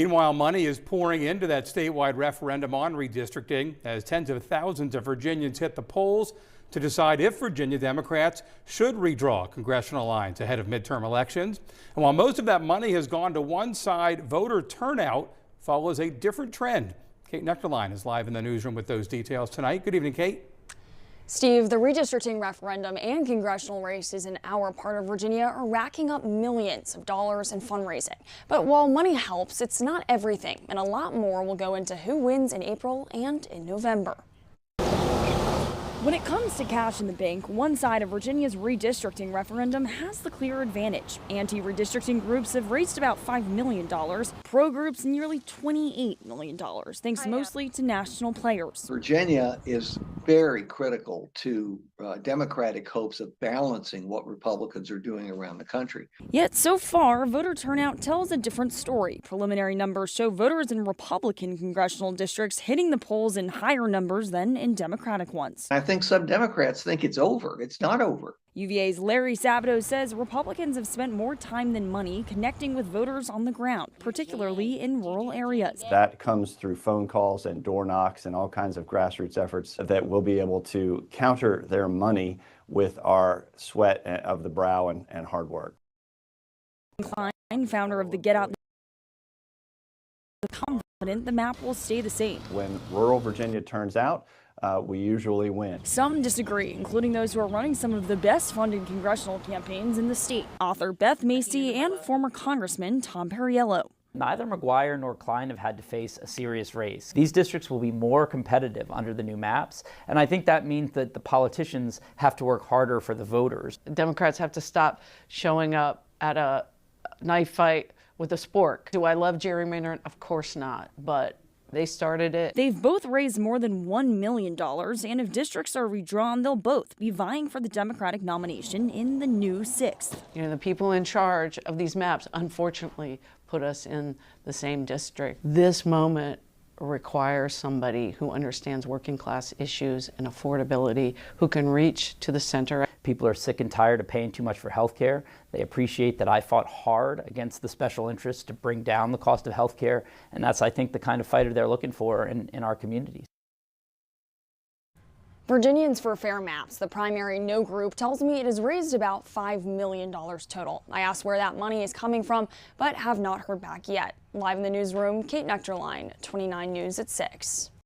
Meanwhile, money is pouring into that statewide referendum on redistricting as tens of thousands of Virginians hit the polls to decide if Virginia Democrats should redraw congressional lines ahead of midterm elections. And while most of that money has gone to one side, voter turnout follows a different trend. Kate Nectarline is live in the newsroom with those details tonight. Good evening, Kate. Steve, the redistricting referendum and congressional races in our part of Virginia are racking up millions of dollars in fundraising. But while money helps, it's not everything, and a lot more will go into who wins in April and in November. When it comes to cash in the bank, one side of Virginia's redistricting referendum has the clear advantage. Anti-redistricting groups have raised about $5 million, pro groups nearly $28 million, thanks mostly to national players. Virginia is very critical to Democratic hopes of balancing what Republicans are doing around the country. Yet so far, voter turnout tells a different story. Preliminary numbers show voters in Republican congressional districts hitting the polls in higher numbers than in Democratic ones. I think some Democrats think it's over. It's not over. UVA's Larry Sabato says Republicans have spent more time than money connecting with voters on the ground, particularly in rural areas. That comes through phone calls and door knocks and all kinds of grassroots efforts that we'll be able to counter their money with our sweat of the brow and hard work. Klein, founder of the Get Out, is confident the map will stay the same. When rural Virginia turns out, we usually win. Some disagree, including those who are running some of the best funded congressional campaigns in the state. Author Beth Macy and former Congressman Tom Perriello. Neither McGuire nor Klein have had to face a serious race. These districts will be more competitive under the new maps, and I think that means that the politicians have to work harder for the voters. Democrats have to stop showing up at a knife fight with a spork. Do I love gerrymandering? Of course not, but they started it. They've both raised more than $1 million, and if districts are redrawn, they'll both be vying for the Democratic nomination in the new 6th. You know, the people in charge of these maps, unfortunately, put us in the same district. This moment requires somebody who understands working class issues and affordability, who can reach to the center. People are sick and tired of paying too much for health care. They appreciate that I fought hard against the special interests to bring down the cost of health care, and that's, I think, the kind of fighter they're looking for in our communities. Virginians for Fair Maps, the primary no group, tells me it has raised about $5 million total. I asked where that money is coming from, but have not heard back yet. Live in the newsroom, Kate Nectarline, 29 News at 6.